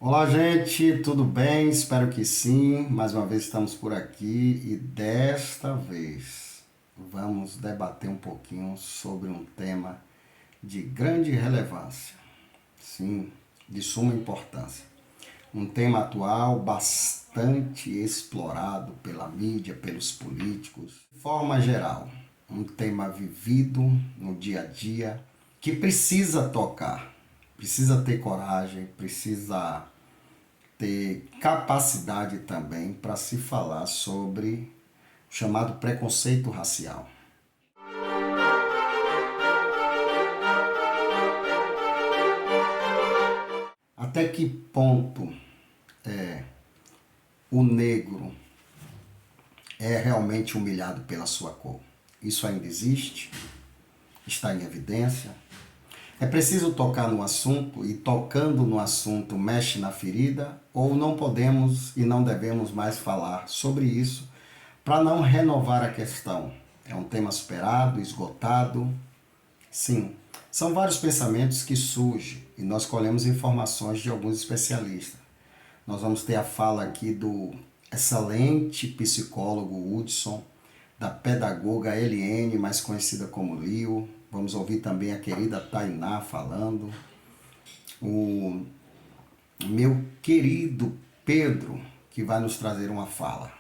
Olá, gente, tudo bem? Espero que sim. Mais uma vez estamos por aqui e desta vez vamos debater um pouquinho sobre um tema de grande relevância, sim, de suma importância. Um tema atual bastante explorado pela mídia, pelos políticos, de forma geral. Um tema vivido no dia a dia que precisa tocar, precisa ter coragem, precisa ter capacidade também para se falar sobre o chamado preconceito racial. Até que ponto o negro é realmente humilhado pela sua cor? Isso ainda existe? Está em evidência? É preciso tocar no assunto e tocando no assunto mexe na ferida ou não podemos e não devemos mais falar sobre isso para não renovar a questão? É um tema superado, esgotado? Sim, são vários pensamentos que surgem e nós colhemos informações de alguns especialistas. Nós vamos ter a fala aqui do excelente psicólogo Hudson, da pedagoga Eliane, mais conhecida como Lio. Vamos ouvir também a querida Tainá falando. O meu querido Pedro, que vai nos trazer uma fala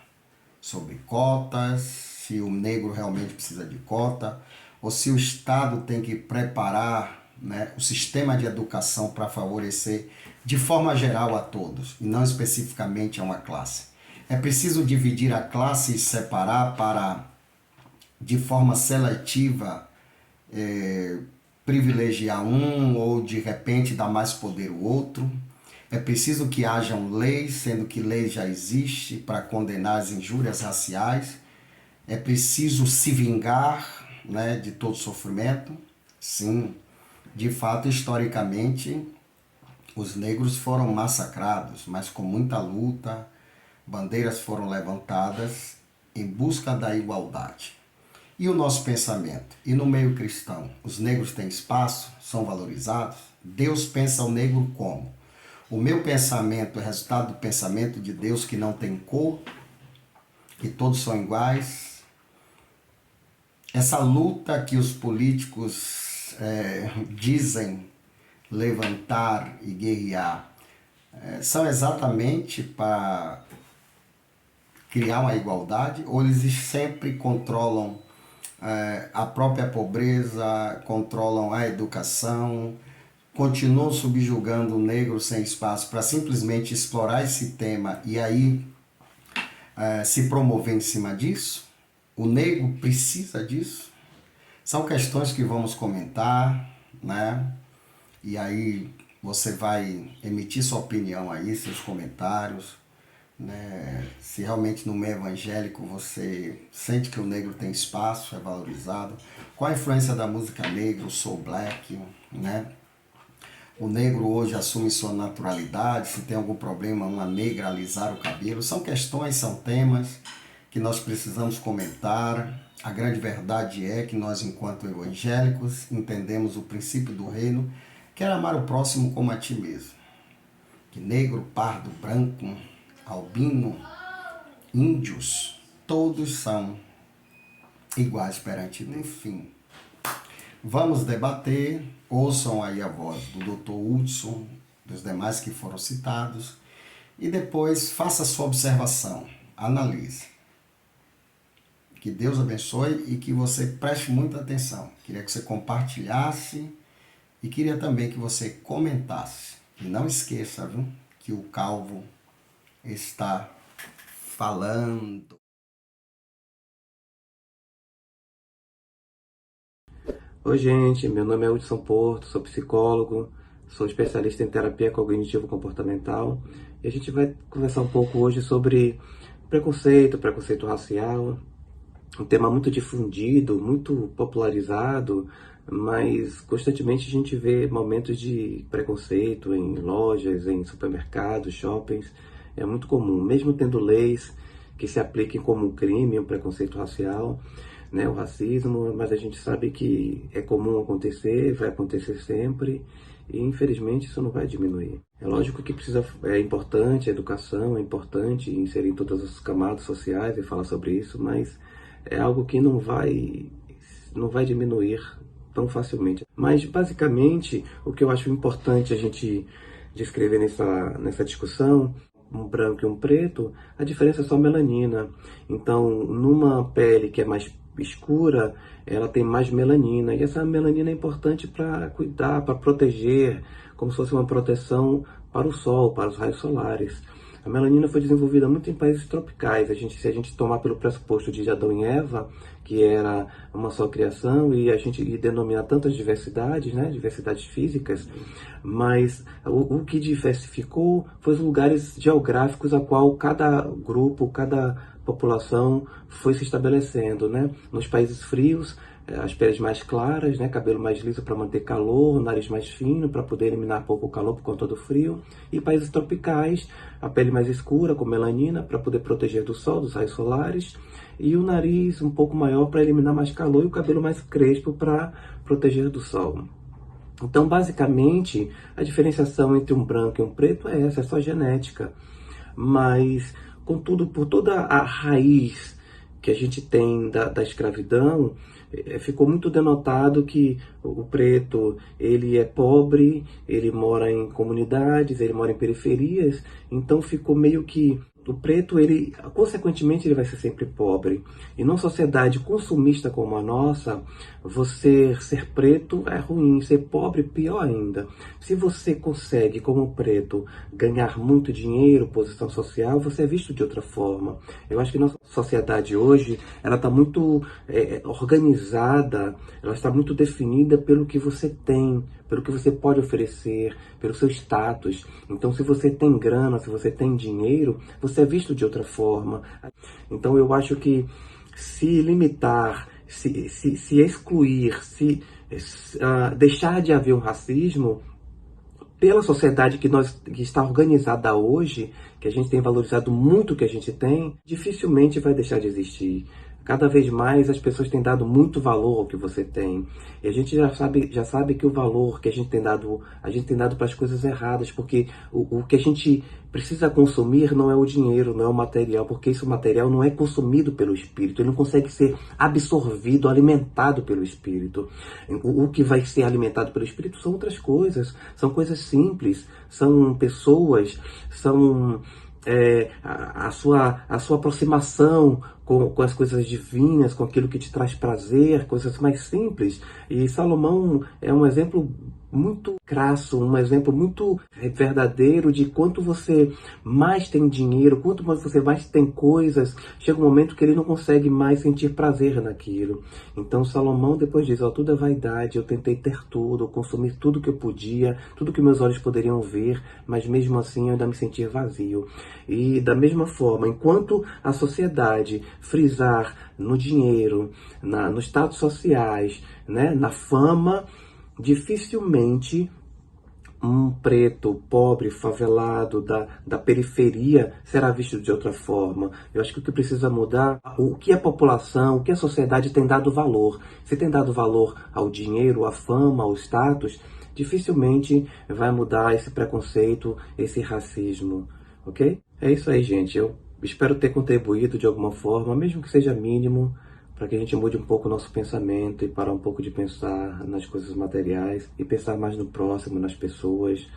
sobre cotas, se o negro realmente precisa de cota, ou se o Estado tem que preparar, o sistema de educação para favorecer de forma geral a todos, e não especificamente a uma classe. É preciso dividir a classe e separar para, de forma seletiva, privilegiar um ou de repente dar mais poder ao outro. É preciso que hajam leis, sendo que leis já existem para condenar as injúrias raciais. É preciso se vingar, de todo sofrimento. Sim, de fato, historicamente, os negros foram massacrados, mas com muita luta, bandeiras foram levantadas em busca da igualdade. E o nosso pensamento? E no meio cristão, os negros têm espaço? São valorizados? Deus pensa o negro como? O meu pensamento é resultado do pensamento de Deus que não tem cor, que todos são iguais. Essa luta que os políticos dizem levantar e guerrear são exatamente para criar uma igualdade, ou eles sempre controlam a própria pobreza, controlam a educação, continuam subjugando o negro sem espaço para simplesmente explorar esse tema e aí se promover em cima disso? O negro precisa disso? São questões que vamos comentar, E aí você vai emitir sua opinião aí, seus comentários, Se realmente no meio evangélico você sente que o negro tem espaço, é valorizado. Qual a influência da música negra, o soul black, O negro hoje assume sua naturalidade, se tem algum problema uma negra alisar o cabelo. São questões, são temas que nós precisamos comentar. A grande verdade é que nós, enquanto evangélicos, entendemos o princípio do reino, que é amar o próximo como a ti mesmo. Que negro, pardo, branco, albino, índios, todos são iguais perante Deus. Enfim, vamos debater, ouçam aí a voz do Dr. Hudson, dos demais que foram citados, e depois faça a sua observação, analise. Que Deus abençoe e que você preste muita atenção. Queria que você compartilhasse e queria também que você comentasse. E não esqueça, viu, que o Calvo está falando. Oi, gente, meu nome é Hudson Porto, sou psicólogo, sou especialista em terapia cognitivo-comportamental e a gente vai conversar um pouco hoje sobre preconceito racial, um tema muito difundido, muito popularizado, mas constantemente a gente vê momentos de preconceito em lojas, em supermercados, shoppings, é muito comum, mesmo tendo leis que se apliquem como um crime, um preconceito racial, o racismo, mas a gente sabe que é comum acontecer, vai acontecer sempre, e infelizmente isso não vai diminuir. É lógico que é importante a educação, é importante inserir em todas as camadas sociais e falar sobre isso, mas é algo que não vai diminuir tão facilmente. Mas basicamente o que eu acho importante a gente descrever nessa discussão, um branco e um preto, a diferença é só melanina. Então, numa pele que é mais escura, ela tem mais melanina, e essa melanina é importante para cuidar, para proteger, como se fosse uma proteção para o sol, para os raios solares. A melanina foi desenvolvida muito em países tropicais. Se a gente tomar pelo pressuposto de Adão e Eva, que era uma só criação, e a gente denominar tantas diversidades, né, diversidades físicas, mas o que diversificou foi os lugares geográficos a qual cada grupo, cada população foi se estabelecendo, né? Nos países frios, as peles mais claras, né? Cabelo mais liso para manter calor, nariz mais fino para poder eliminar pouco o calor por conta do frio, e países tropicais, a pele mais escura com melanina para poder proteger do sol, dos raios solares, e o nariz um pouco maior para eliminar mais calor e o cabelo mais crespo para proteger do sol. Então, basicamente, a diferenciação entre um branco e um preto é essa, é só genética. Mas, contudo, por toda a raiz que a gente tem da escravidão, ficou muito denotado que o preto, ele é pobre, ele mora em comunidades, ele mora em periferias, então ficou meio que o preto, ele, consequentemente, ele vai ser sempre pobre. E numa sociedade consumista como a nossa, você ser preto é ruim, ser pobre pior ainda. Se você consegue, como preto, ganhar muito dinheiro, posição social, você é visto de outra forma. Eu acho que nossa sociedade hoje, ela está muito organizada, ela está muito definida pelo que você tem, pelo que você pode oferecer, pelo seu status. Então, se você tem grana, se você tem dinheiro, você é visto de outra forma. Então, eu acho que se limitar, se excluir, deixar de haver um racismo, pela sociedade que está organizada hoje, que a gente tem valorizado muito o que a gente tem, dificilmente vai deixar de existir. Cada vez mais as pessoas têm dado muito valor ao que você tem. E a gente já sabe que o valor que a gente tem dado para as coisas erradas, porque o que a gente precisa consumir não é o dinheiro, não é o material, porque esse material não é consumido pelo espírito, ele não consegue ser absorvido, alimentado pelo espírito. O que vai ser alimentado pelo espírito são outras coisas, são coisas simples, são pessoas, são a sua aproximação com as coisas divinas, com aquilo que te traz prazer, coisas mais simples. E Salomão é um exemplo muito crasso, um exemplo muito verdadeiro de quanto você mais tem dinheiro, quanto mais você mais tem coisas, chega um momento que ele não consegue mais sentir prazer naquilo. Então Salomão depois diz, tudo é vaidade, eu tentei ter tudo, consumir tudo que eu podia, tudo que meus olhos poderiam ver, mas mesmo assim eu ainda me sentia vazio. E da mesma forma, enquanto a sociedade frisar no dinheiro, nos status sociais, né, na fama, dificilmente um preto, pobre, favelado, da periferia será visto de outra forma. Eu acho que o que precisa mudar, o que a população, o que a sociedade tem dado valor. Se tem dado valor ao dinheiro, à fama, ao status, dificilmente vai mudar esse preconceito, esse racismo, ok? É isso aí, gente. Eu espero ter contribuído de alguma forma, mesmo que seja mínimo, para que a gente mude um pouco o nosso pensamento e parar um pouco de pensar nas coisas materiais e pensar mais no próximo, nas pessoas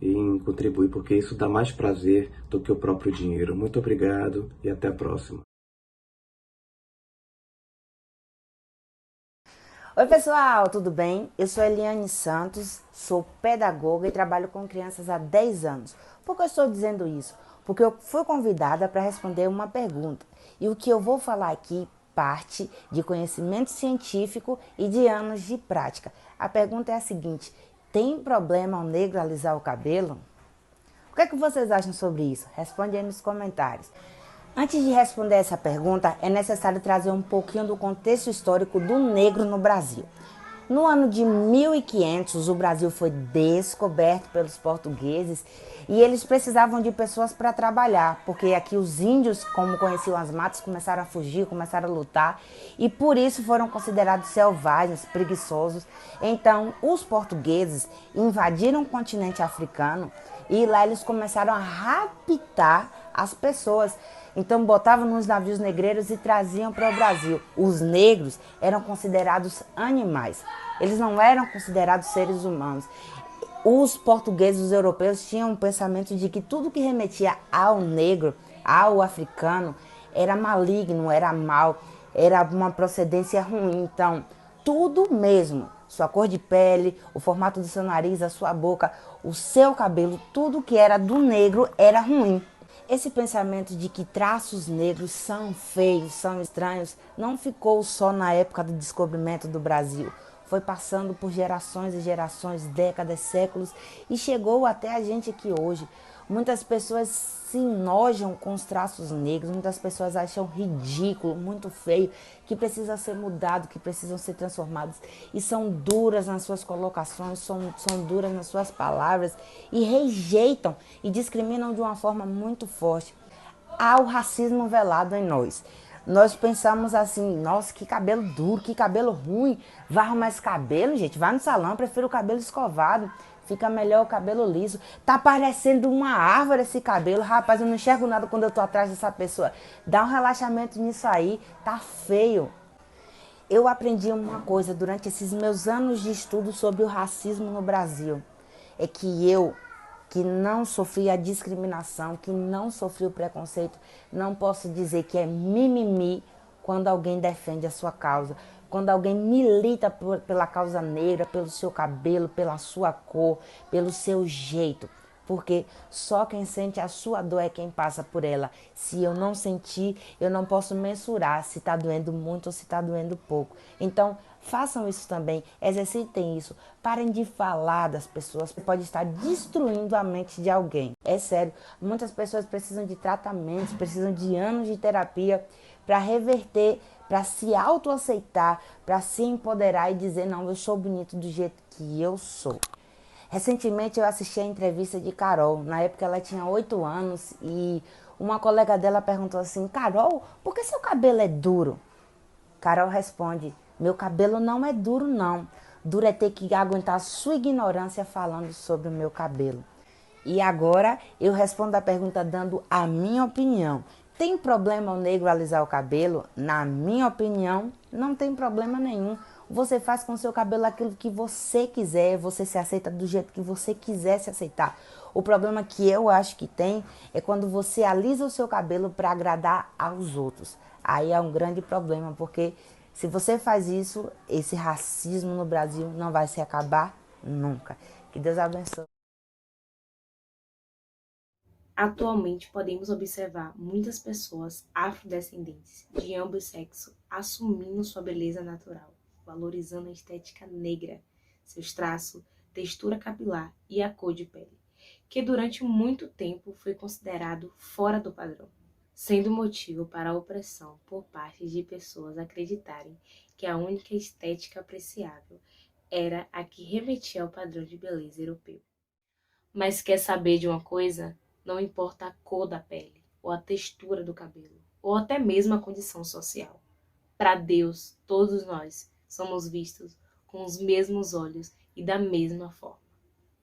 e em contribuir, porque isso dá mais prazer do que o próprio dinheiro. Muito obrigado e até a próxima. Oi pessoal, tudo bem? Eu sou Eliane Santos, sou pedagoga e trabalho com crianças há 10 anos. Por que eu estou dizendo isso? Porque eu fui convidada para responder uma pergunta. E o que eu vou falar aqui parte de conhecimento científico e de anos de prática. A pergunta é a seguinte: tem problema ao negro alisar o cabelo? O que é que vocês acham sobre isso? Responde aí nos comentários. Antes de responder essa pergunta, é necessário trazer um pouquinho do contexto histórico do negro no Brasil. No ano de 1500, o Brasil foi descoberto pelos portugueses e eles precisavam de pessoas para trabalhar, porque aqui os índios, como conheciam as matas, começaram a fugir, começaram a lutar e por isso foram considerados selvagens, preguiçosos. Então, os portugueses invadiram o continente africano e lá eles começaram a raptar as pessoas. Então botavam nos navios negreiros e traziam para o Brasil. Os negros eram considerados animais. Eles não eram considerados seres humanos. Os portugueses, os europeus, tinham um pensamento de que tudo que remetia ao negro, ao africano, era maligno, era mal, era uma procedência ruim. Então, tudo mesmo, sua cor de pele, o formato do seu nariz, a sua boca, o seu cabelo, tudo que era do negro era ruim. Esse pensamento de que traços negros são feios, são estranhos, não ficou só na época do descobrimento do Brasil. Foi passando por gerações e gerações, décadas, séculos e chegou até a gente aqui hoje. Muitas pessoas se enojam com os traços negros, muitas pessoas acham ridículo, muito feio, que precisa ser mudado, que precisam ser transformados. E são duras nas suas colocações, são duras nas suas palavras e rejeitam e discriminam de uma forma muito forte. Há o racismo velado em nós. Nós pensamos assim, nossa, que cabelo duro, que cabelo ruim. Vai arrumar esse cabelo, gente? Vai no salão, eu prefiro o cabelo escovado. Fica melhor o cabelo liso. Tá parecendo uma árvore esse cabelo. Rapaz, eu não enxergo nada quando eu tô atrás dessa pessoa. Dá um relaxamento nisso aí. Tá feio. Eu aprendi uma coisa durante esses meus anos de estudo sobre o racismo no Brasil. É que eu, que não sofri a discriminação, que não sofri o preconceito, não posso dizer que é mimimi quando alguém defende a sua causa, quando alguém milita pela causa negra, pelo seu cabelo, pela sua cor, pelo seu jeito. Porque só quem sente a sua dor é quem passa por ela. Se eu não sentir, eu não posso mensurar se está doendo muito ou se está doendo pouco. Então, façam isso também, exercitem isso. Parem de falar das pessoas, pode estar destruindo a mente de alguém. É sério, muitas pessoas precisam de tratamentos, precisam de anos de terapia para reverter, para se autoaceitar, para se empoderar e dizer, não, eu sou bonito do jeito que eu sou. Recentemente eu assisti a entrevista de Carol. Na época ela tinha 8 anos e uma colega dela perguntou assim, Carol, por que seu cabelo é duro? Carol responde, meu cabelo não é duro não. Duro é ter que aguentar a sua ignorância falando sobre o meu cabelo. E agora eu respondo a pergunta dando a minha opinião. Tem problema o negro alisar o cabelo? Na minha opinião, não tem problema nenhum. Você faz com o seu cabelo aquilo que você quiser, você se aceita do jeito que você quiser se aceitar. O problema que eu acho que tem é quando você alisa o seu cabelo para agradar aos outros. Aí é um grande problema, porque se você faz isso, esse racismo no Brasil não vai se acabar nunca. Que Deus abençoe. Atualmente, podemos observar muitas pessoas afrodescendentes de ambos sexos assumindo sua beleza natural, valorizando a estética negra, seus traços, textura capilar e a cor de pele, que durante muito tempo foi considerado fora do padrão, sendo motivo para a opressão por parte de pessoas acreditarem que a única estética apreciável era a que remetia ao padrão de beleza europeu. Mas quer saber de uma coisa? Não importa a cor da pele, ou a textura do cabelo, ou até mesmo a condição social. Para Deus, todos nós somos vistos com os mesmos olhos e da mesma forma.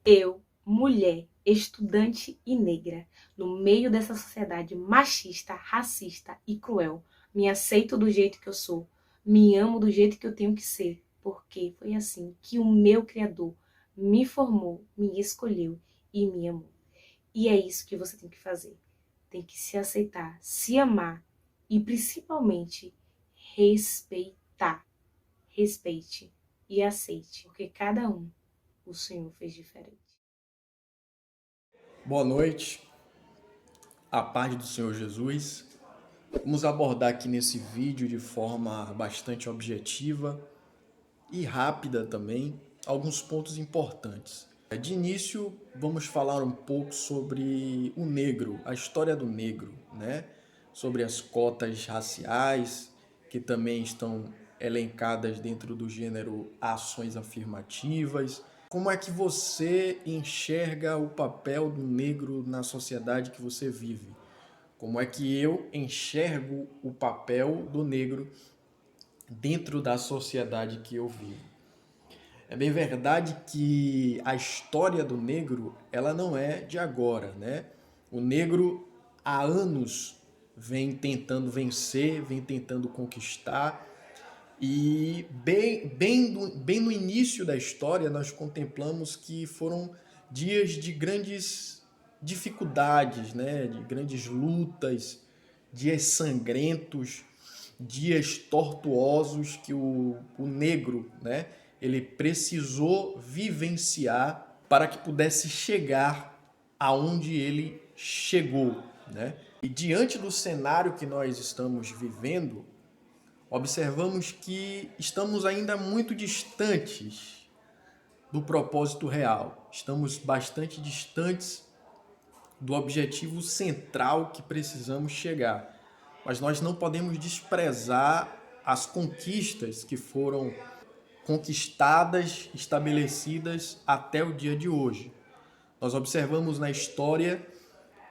Eu, mulher, estudante e negra, no meio dessa sociedade machista, racista e cruel, me aceito do jeito que eu sou, me amo do jeito que eu tenho que ser, porque foi assim que o meu Criador me formou, me escolheu e me amou. E é isso que você tem que fazer. Tem que se aceitar, se amar e principalmente respeitar. Respeite e aceite, porque cada um o Senhor fez diferente. Boa noite, a paz do Senhor Jesus. Vamos abordar aqui nesse vídeo de forma bastante objetiva e rápida também alguns pontos importantes. De início, vamos falar um pouco sobre o negro, a história do negro, né? Sobre as cotas raciais que também estão elencadas dentro do gênero ações afirmativas. Como é que você enxerga o papel do negro na sociedade que você vive? Como é que eu enxergo o papel do negro dentro da sociedade que eu vivo? É bem verdade que a história do negro, ela não é de agora, né? O negro há anos vem tentando vencer, vem tentando conquistar, e bem no início da história nós contemplamos que foram dias de grandes dificuldades, né? De grandes lutas, dias sangrentos, dias tortuosos que o negro, né? Ele precisou vivenciar para que pudesse chegar aonde ele chegou, né? E diante do cenário que nós estamos vivendo, observamos que estamos ainda muito distantes do propósito real. Estamos bastante distantes do objetivo central que precisamos chegar. Mas nós não podemos desprezar as conquistas que foram conquistadas, estabelecidas até o dia de hoje. Nós observamos na história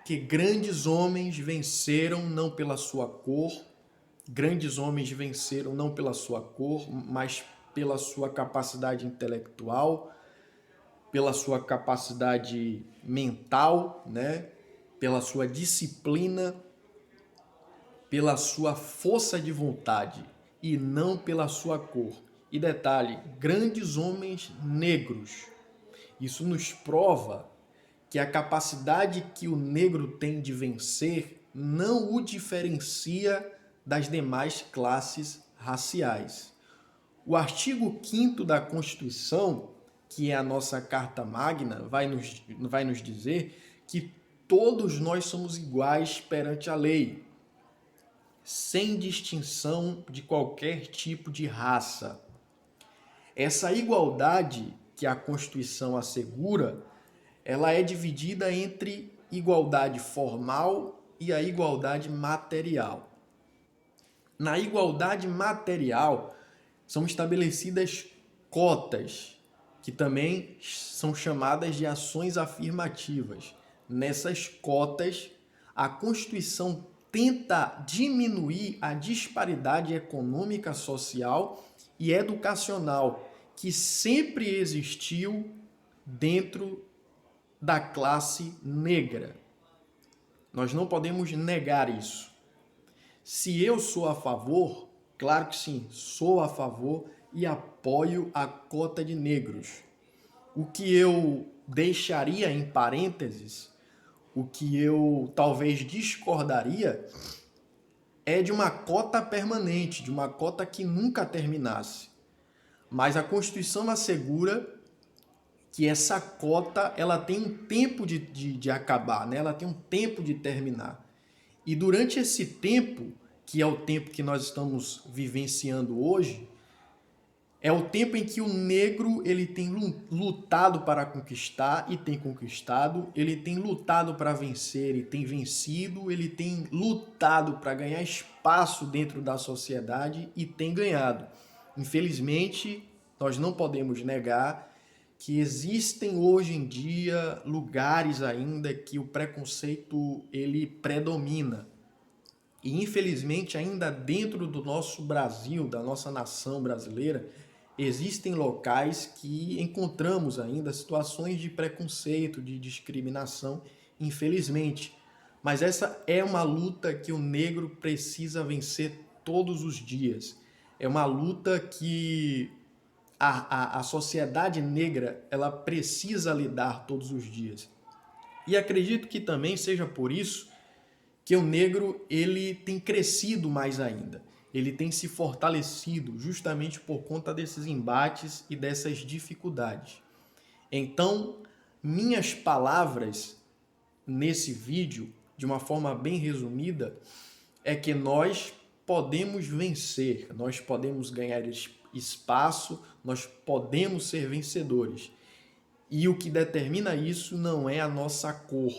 que grandes homens venceram não pela sua cor, mas pela sua capacidade intelectual, pela sua capacidade mental, né? Pela sua disciplina, pela sua força de vontade e não pela sua cor. E detalhe, grandes homens negros. Isso nos prova que a capacidade que o negro tem de vencer não o diferencia das demais classes raciais. O artigo 5º da Constituição, que é a nossa Carta Magna, vai nos dizer que todos nós somos iguais perante a lei, sem distinção de qualquer tipo de raça. Essa igualdade que a Constituição assegura, ela é dividida entre igualdade formal e a igualdade material. Na igualdade material, são estabelecidas cotas, que também são chamadas de ações afirmativas. Nessas cotas, a Constituição tenta diminuir a disparidade econômica, social e educacional que sempre existiu dentro da classe negra. Nós não podemos negar isso. Se eu sou a favor, claro que sim, sou a favor e apoio a cota de negros. O que eu deixaria em parênteses, o que eu talvez discordaria, é de uma cota permanente, de uma cota que nunca terminasse. Mas a Constituição assegura que essa cota ela tem um tempo de acabar, né? Ela tem um tempo de terminar. E durante esse tempo, que é o tempo que nós estamos vivenciando hoje, é o tempo em que o negro ele tem lutado para conquistar e tem conquistado, ele tem lutado para vencer e tem vencido, ele tem lutado para ganhar espaço dentro da sociedade e tem ganhado. Infelizmente, nós não podemos negar que existem hoje em dia lugares ainda que o preconceito ele predomina. E infelizmente ainda dentro do nosso Brasil, da nossa nação brasileira, existem locais que encontramos ainda situações de preconceito, de discriminação, infelizmente. Mas essa é uma luta que o negro precisa vencer todos os dias. É uma luta que a sociedade negra ela precisa lidar todos os dias. E acredito que também seja por isso que o negro ele tem crescido mais ainda. Ele tem se fortalecido justamente por conta desses embates e dessas dificuldades. Então, minhas palavras nesse vídeo, de uma forma bem resumida, é que nós podemos vencer, nós podemos ganhar espaço, nós podemos ser vencedores. E o que determina isso não é a nossa cor,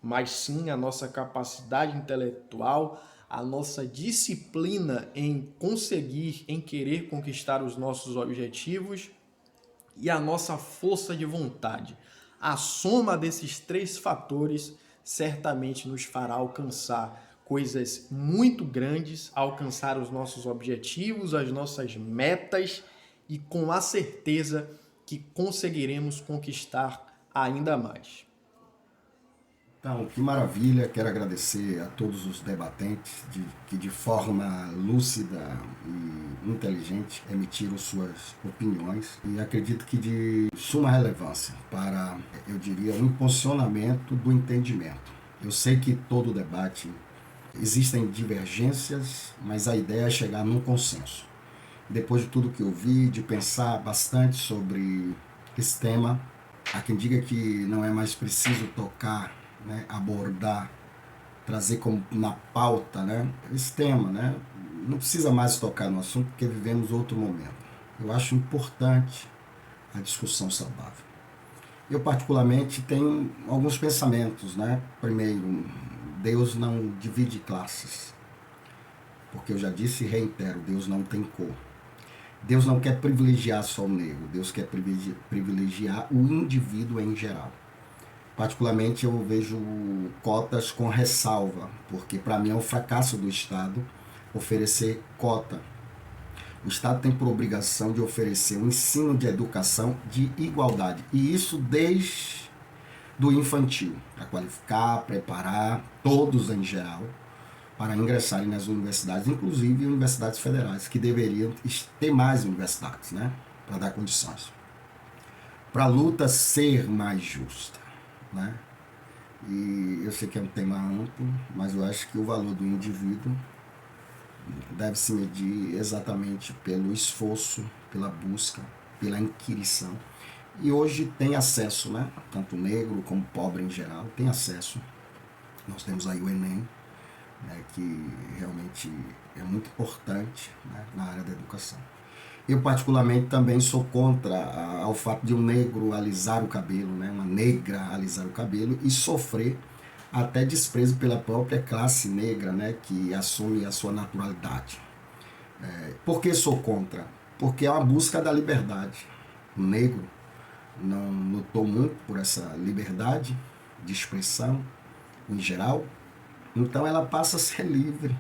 mas sim a nossa capacidade intelectual, a nossa disciplina em conseguir, em querer conquistar os nossos objetivos e a nossa força de vontade. A soma desses três fatores certamente nos fará alcançar coisas muito grandes, alcançar os nossos objetivos, as nossas metas e com a certeza que conseguiremos conquistar ainda mais. Então, que maravilha, quero agradecer a todos os debatentes que de forma lúcida e inteligente emitiram suas opiniões e acredito que de suma relevância para, eu diria, o impulsionamento do entendimento. Eu sei que todo debate existem divergências, mas a ideia é chegar num consenso. Depois de tudo que eu vi, de pensar bastante sobre esse tema, há quem diga que não é mais preciso tocar, né, abordar, trazer como na pauta, né, esse tema, né, não precisa mais tocar no assunto porque vivemos outro momento. Eu acho importante a discussão saudável. Eu particularmente tenho alguns pensamentos, né? Primeiro, Deus não divide classes, porque eu já disse e reitero, Deus não tem cor. Deus não quer privilegiar só o negro, Deus quer privilegiar o indivíduo em geral. Particularmente eu vejo cotas com ressalva, porque para mim é um fracasso do Estado oferecer cota. O Estado tem por obrigação de oferecer um ensino de educação de igualdade, e isso desde do infantil, para qualificar, preparar todos em geral para ingressarem nas universidades, inclusive universidades federais, que deveriam ter mais universidades, né, para dar condições. Para a luta ser mais justa, né? E eu sei que é um tema amplo, mas eu acho que o valor do indivíduo deve se medir exatamente pelo esforço, pela busca, pela inquirição. E hoje tem acesso, né? Tanto negro como pobre em geral tem acesso. Nós temos aí o Enem, né, que realmente é muito importante, né, na área da educação. Eu particularmente também sou contra ao fato de um negro alisar o cabelo, né, uma negra alisar o cabelo e sofrer até desprezo pela própria classe negra, né, que assume a sua naturalidade. Por que sou contra? Porque é uma busca da liberdade. O negro não lutou muito por essa liberdade de expressão em geral, então ela passa a ser livre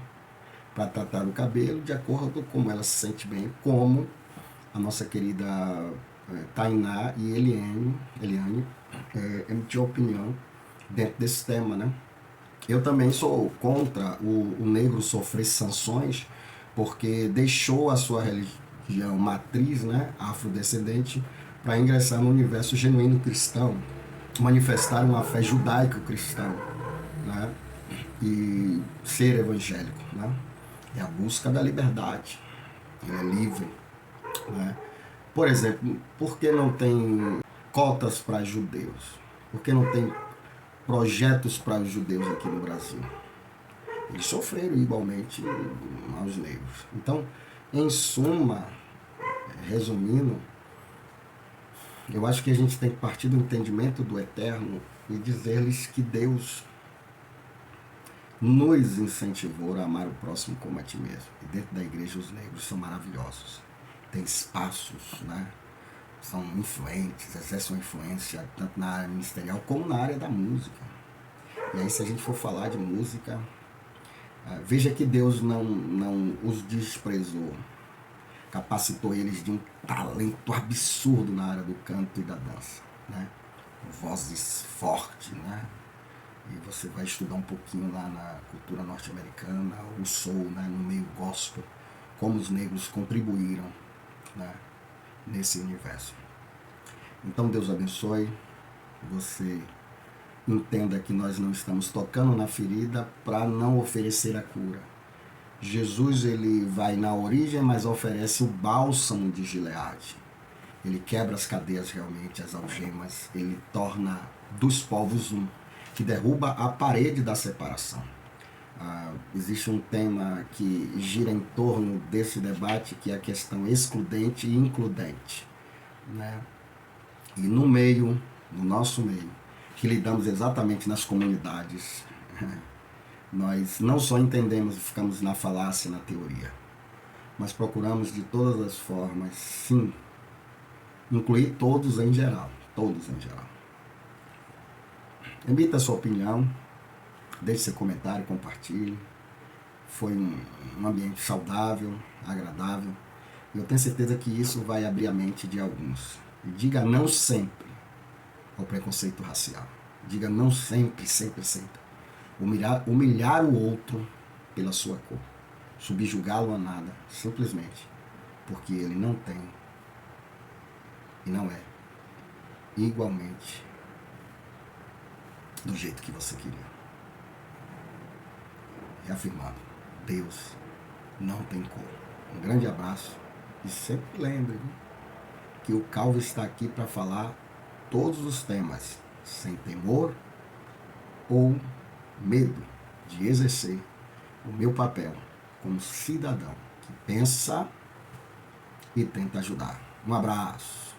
para tratar o cabelo de acordo com como ela se sente bem, como a nossa querida Tainá e Eliane emitiu opinião dentro desse tema, né? Eu também sou contra o negro sofrer sanções porque deixou a sua religião matriz, né, afrodescendente, para ingressar no universo genuíno cristão, manifestar uma fé judaico-cristã, né, e ser evangélico, né? É a busca da liberdade, ele é livre, né? Por exemplo, por que não tem cotas para judeus? Por que não tem projetos para os judeus aqui no Brasil? Eles sofreram igualmente aos negros. Então, em suma, resumindo, eu acho que a gente tem que partir do entendimento do eterno e dizer-lhes que Deus nos incentivou a amar o próximo como a ti mesmo. E dentro da igreja os negros são maravilhosos. Tem espaços, né? São influentes, exercem uma influência tanto na área ministerial como na área da música. E aí se a gente for falar de música, veja que Deus não os desprezou. Capacitou eles de um talento absurdo na área do canto e da dança, né? Vozes fortes, né? E você vai estudar um pouquinho lá na cultura norte-americana, o soul, né, no meio gospel, como os negros contribuíram, né, nesse universo. Então Deus abençoe, você entenda que nós não estamos tocando na ferida para não oferecer a cura. Jesus, ele vai na origem, mas oferece o bálsamo de Gileade. Ele quebra as cadeias realmente, as algemas, ele torna dos povos um, que derruba a parede da separação. Existe um tema que gira em torno desse debate, que é a questão excludente e includente, né? E no meio, no nosso meio, que lidamos exatamente nas comunidades, Nós não só entendemos e ficamos na falácia, na teoria, mas procuramos de todas as formas, sim, incluir todos em geral. Todos em geral. Emita a sua opinião, deixe seu comentário, compartilhe. Foi um ambiente saudável, agradável. Eu tenho certeza que isso vai abrir a mente de alguns. E diga não sempre ao preconceito racial. Diga não sempre, sempre, sempre. Humilhar o outro pela sua cor. Subjugá-lo a nada, simplesmente porque ele não tem e não é igualmente do jeito que você queria. Reafirmado, Deus não tem cor. Um grande abraço e sempre lembre que o Calvo está aqui para falar todos os temas, sem temor ou medo de exercer o meu papel como cidadão que pensa e tenta ajudar. Um abraço.